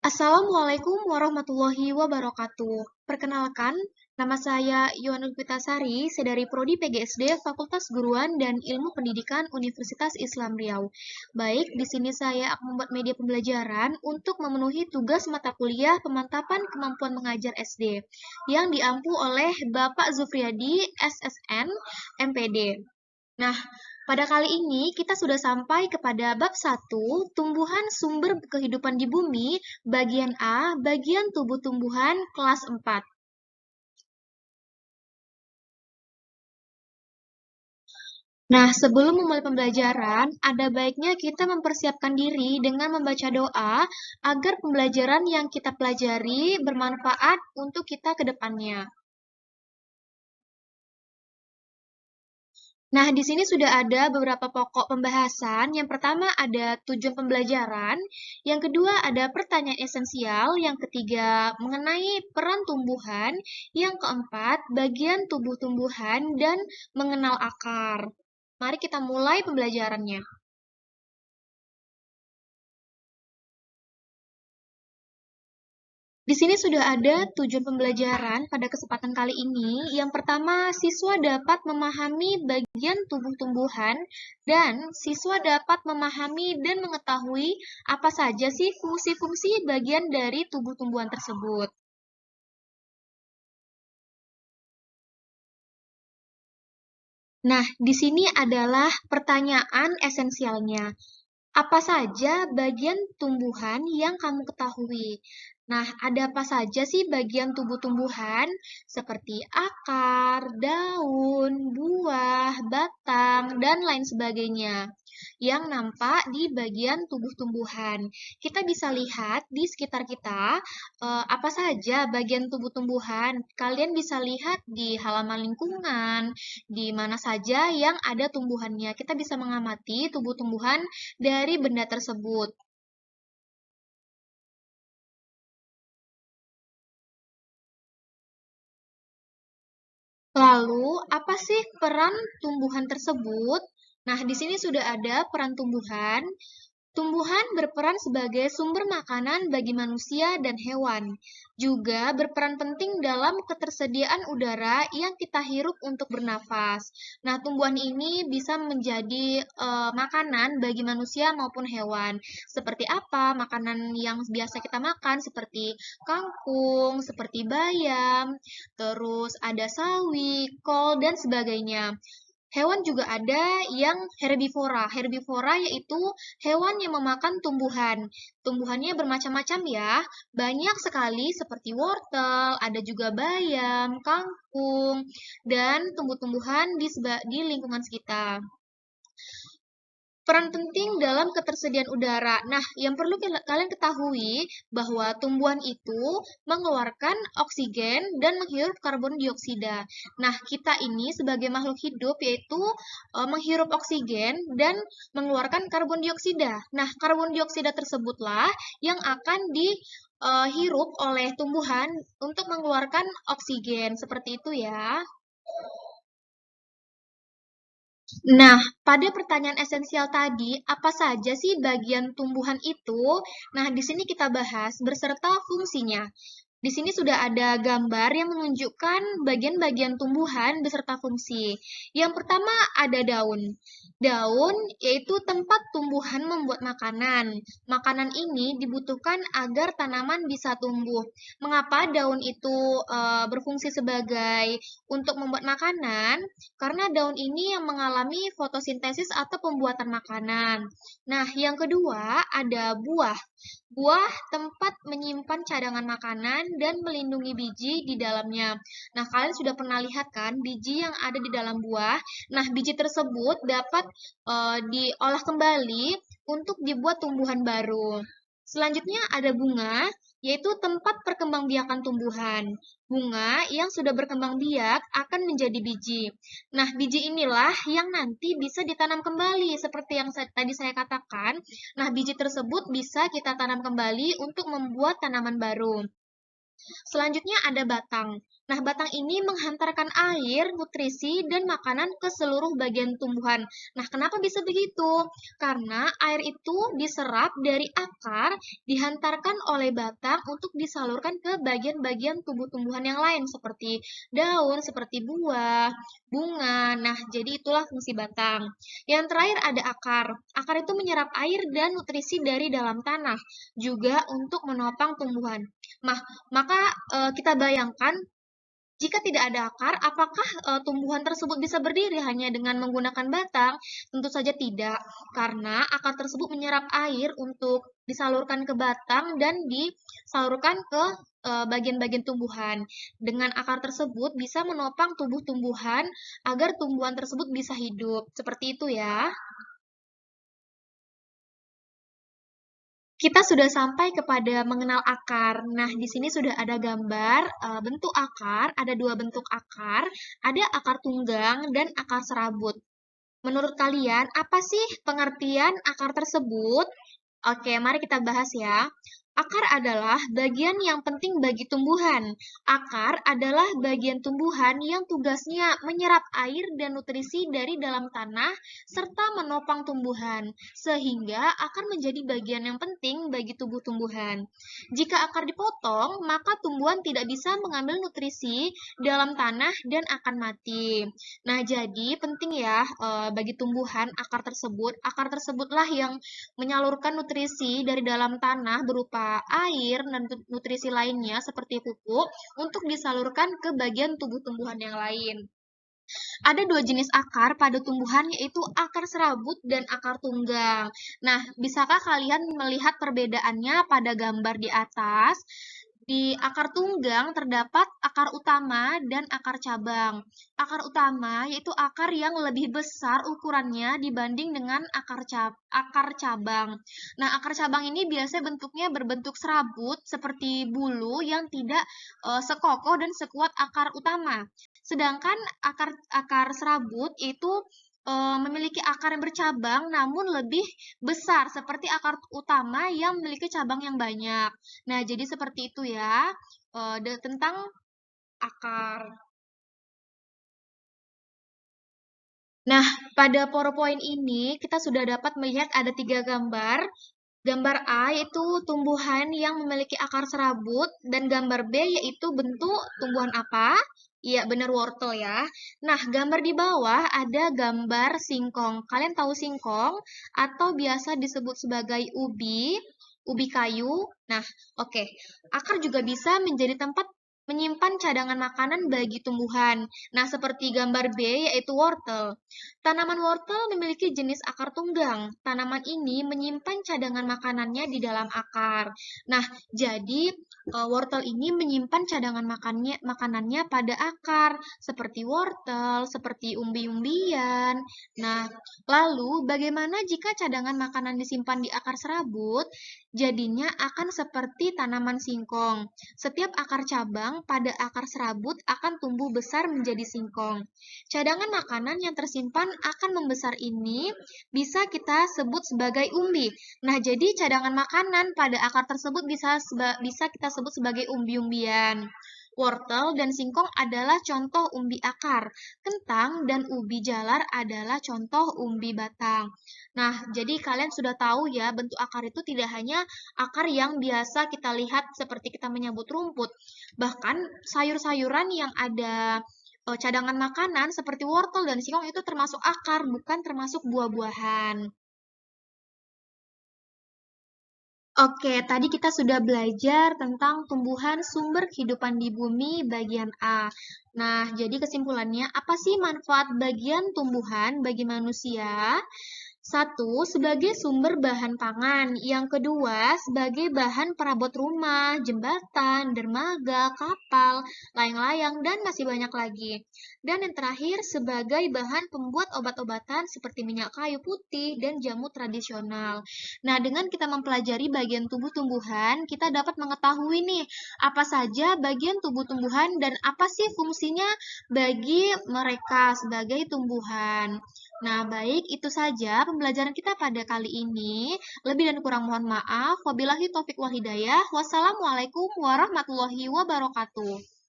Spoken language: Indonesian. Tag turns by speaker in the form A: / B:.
A: Assalamualaikum warahmatullahi wabarakatuh. Perkenalkan, nama saya Yohanul Pitasari, saya dari Prodi PGSD Fakultas Guruan dan Ilmu Pendidikan Universitas Islam Riau. Baik, di sini saya akan membuat media pembelajaran untuk memenuhi tugas mata kuliah pemantapan kemampuan mengajar SD yang diampu oleh Bapak Zufriyadi, SSN, MPD. Nah, pada kali ini kita sudah sampai kepada bab 1, tumbuhan sumber kehidupan di bumi, bagian A, bagian tubuh tumbuhan, kelas 4. Nah, sebelum memulai pembelajaran, ada baiknya kita mempersiapkan diri dengan membaca doa agar pembelajaran yang kita pelajari bermanfaat untuk kita ke depannya. Nah, di sini sudah ada beberapa pokok pembahasan. Yang pertama ada tujuan pembelajaran, yang kedua ada pertanyaan esensial, yang ketiga mengenai peran tumbuhan, yang keempat bagian tubuh tumbuhan, dan mengenal akar. Mari kita mulai pembelajarannya. Di sini sudah ada tujuan pembelajaran pada kesempatan kali ini. Yang pertama, siswa dapat memahami bagian tubuh tumbuhan dan siswa dapat memahami dan mengetahui apa saja sih fungsi-fungsi bagian dari tubuh tumbuhan tersebut. Nah, di sini adalah pertanyaan esensialnya. Apa saja bagian tumbuhan yang kamu ketahui? Nah, ada apa saja sih bagian tubuh tumbuhan? Seperti akar, daun, buah, batang, dan lain sebagainya yang nampak di bagian tubuh tumbuhan. Kita bisa lihat di sekitar kita apa saja bagian tubuh tumbuhan. Kalian bisa lihat di halaman lingkungan, di mana saja yang ada tumbuhannya. Kita bisa mengamati tubuh tumbuhan dari benda tersebut. Lalu, apa sih peran tumbuhan tersebut? Nah, di sini sudah ada peran tumbuhan. Tumbuhan berperan sebagai sumber makanan bagi manusia dan hewan, juga berperan penting dalam ketersediaan udara yang kita hirup untuk bernafas. Nah, tumbuhan ini bisa menjadi makanan bagi manusia maupun hewan. Seperti apa makanan yang biasa kita makan? Seperti kangkung, seperti bayam, terus ada sawi, kol, dan sebagainya. Hewan juga ada yang herbivora. Herbivora yaitu hewan yang memakan tumbuhan. Tumbuhannya bermacam-macam ya. Banyak sekali seperti wortel, ada juga bayam, kangkung, dan tumbuh-tumbuhan di lingkungan sekitar. Peran penting dalam ketersediaan udara. Nah, yang perlu kalian ketahui bahwa tumbuhan itu mengeluarkan oksigen dan menghirup karbon dioksida. Nah, kita ini sebagai makhluk hidup yaitu menghirup oksigen dan mengeluarkan karbon dioksida. Nah, karbon dioksida tersebutlah yang akan dihirup oleh tumbuhan untuk mengeluarkan oksigen. Seperti itu ya. Nah, pada pertanyaan esensial tadi, apa saja sih bagian tumbuhan itu? Nah, di sini kita bahas beserta fungsinya. Di sini sudah ada gambar yang menunjukkan bagian-bagian tumbuhan beserta fungsi. Yang pertama ada daun. Daun yaitu tempat tumbuhan membuat makanan. Makanan ini dibutuhkan agar tanaman bisa tumbuh. Mengapa daun itu berfungsi sebagai untuk membuat makanan? Karena daun ini yang mengalami fotosintesis atau pembuatan makanan. Nah, yang kedua ada buah. Buah tempat menyimpan cadangan makanan dan melindungi biji di dalamnya. Nah, kalian sudah pernah lihat kan biji yang ada di dalam buah? Nah, biji tersebut dapat diolah kembali untuk dibuat tumbuhan baru. Selanjutnya ada bunga, yaitu tempat perkembangbiakan tumbuhan. Bunga yang sudah berkembang biak akan menjadi biji. Nah, biji inilah yang nanti bisa ditanam kembali, seperti yang tadi saya katakan. Nah, biji tersebut bisa kita tanam kembali untuk membuat tanaman baru. Selanjutnya ada batang. Nah, batang ini menghantarkan air, nutrisi, dan makanan ke seluruh bagian tumbuhan. Nah, kenapa bisa begitu? Karena air itu diserap dari akar, dihantarkan oleh batang untuk disalurkan ke bagian-bagian tubuh tumbuhan yang lain, seperti daun, seperti buah, bunga. Nah, jadi itulah fungsi batang. Yang terakhir ada akar. Akar itu menyerap air dan nutrisi dari dalam tanah, juga untuk menopang tumbuhan. Nah, maka kita bayangkan jika tidak ada akar, apakah tumbuhan tersebut bisa berdiri hanya dengan menggunakan batang? Tentu saja tidak, karena akar tersebut menyerap air untuk disalurkan ke batang dan disalurkan ke bagian-bagian tumbuhan. Dengan akar tersebut bisa menopang tubuh tumbuhan agar tumbuhan tersebut bisa hidup. Seperti itu ya. Kita sudah sampai kepada mengenal akar. Nah, di sini sudah ada gambar bentuk akar, ada dua bentuk akar, ada akar tunggang dan akar serabut. Menurut kalian, apa sih pengertian akar tersebut? Oke, mari kita bahas ya. Akar adalah bagian yang penting bagi tumbuhan. Akar adalah bagian tumbuhan yang tugasnya menyerap air dan nutrisi dari dalam tanah serta menopang tumbuhan, sehingga akar menjadi bagian yang penting bagi tubuh tumbuhan. Jika akar dipotong, maka tumbuhan tidak bisa mengambil nutrisi dalam tanah dan akan mati. Nah, jadi penting ya bagi tumbuhan akar tersebut. Akar tersebutlah yang menyalurkan nutrisi dari dalam tanah berupa air dan nutrisi lainnya seperti pupuk untuk disalurkan ke bagian tubuh tumbuhan yang lain. Ada dua jenis akar pada tumbuhan yaitu akar serabut dan akar tunggang. Nah, bisakah kalian melihat perbedaannya pada gambar di atas? Di akar tunggang terdapat akar utama dan akar cabang. Akar utama yaitu akar yang lebih besar ukurannya dibanding dengan akar cabang. Nah, akar cabang ini biasanya bentuknya berbentuk serabut seperti bulu yang tidak sekokoh dan sekuat akar utama. Sedangkan akar serabut itu memiliki akar yang bercabang namun lebih besar seperti akar utama yang memiliki cabang yang banyak. Nah, jadi seperti itu ya tentang akar. Nah, pada PowerPoint ini kita sudah dapat melihat ada tiga gambar. Gambar A yaitu tumbuhan yang memiliki akar serabut dan gambar B yaitu bentuk tumbuhan apa? Iya, benar wortel ya. Nah, gambar di bawah ada gambar singkong. Kalian tahu singkong atau biasa disebut sebagai ubi kayu? Nah, oke. Akar juga bisa menjadi tempat menyimpan cadangan makanan bagi tumbuhan. Nah, seperti gambar B yaitu wortel. Tanaman wortel memiliki jenis akar tunggang. Tanaman ini menyimpan cadangan makanannya di dalam akar. Nah, jadi wortel ini menyimpan cadangan makanannya pada akar, seperti wortel, seperti umbi-umbian. Nah, lalu bagaimana jika cadangan makanan disimpan di akar serabut? Jadinya akan seperti tanaman singkong. Setiap akar cabang pada akar serabut akan tumbuh besar menjadi singkong. Cadangan makanan yang tersimpan akan membesar ini bisa kita sebut sebagai umbi. Nah, jadi cadangan makanan pada akar tersebut bisa kita sebut sebagai umbi-umbian. Wortel dan singkong adalah contoh umbi akar. Kentang dan ubi jalar adalah contoh umbi batang. Nah, jadi kalian sudah tahu ya, bentuk akar itu tidak hanya akar yang biasa kita lihat seperti kita menyebut rumput. Bahkan sayur-sayuran yang ada cadangan makanan seperti wortel dan singkong itu termasuk akar, bukan termasuk buah-buahan. Oke, tadi kita sudah belajar tentang tumbuhan sumber kehidupan di bumi bagian A. Nah, jadi kesimpulannya, apa sih manfaat bagian tumbuhan bagi manusia? Satu, sebagai sumber bahan pangan. Yang kedua, sebagai bahan perabot rumah, jembatan, dermaga, kapal, layang-layang, dan masih banyak lagi. Dan yang terakhir, sebagai bahan pembuat obat-obatan seperti minyak kayu putih dan jamu tradisional. Nah, dengan kita mempelajari bagian tubuh tumbuhan, kita dapat mengetahui nih, apa saja bagian tubuh tumbuhan dan apa sih fungsinya bagi mereka sebagai tumbuhan. Nah, baik, itu saja pembelajaran kita pada kali ini. Lebih dan kurang mohon maaf. Wabillahi taufik wal hidayah. Wassalamualaikum warahmatullahi wabarakatuh.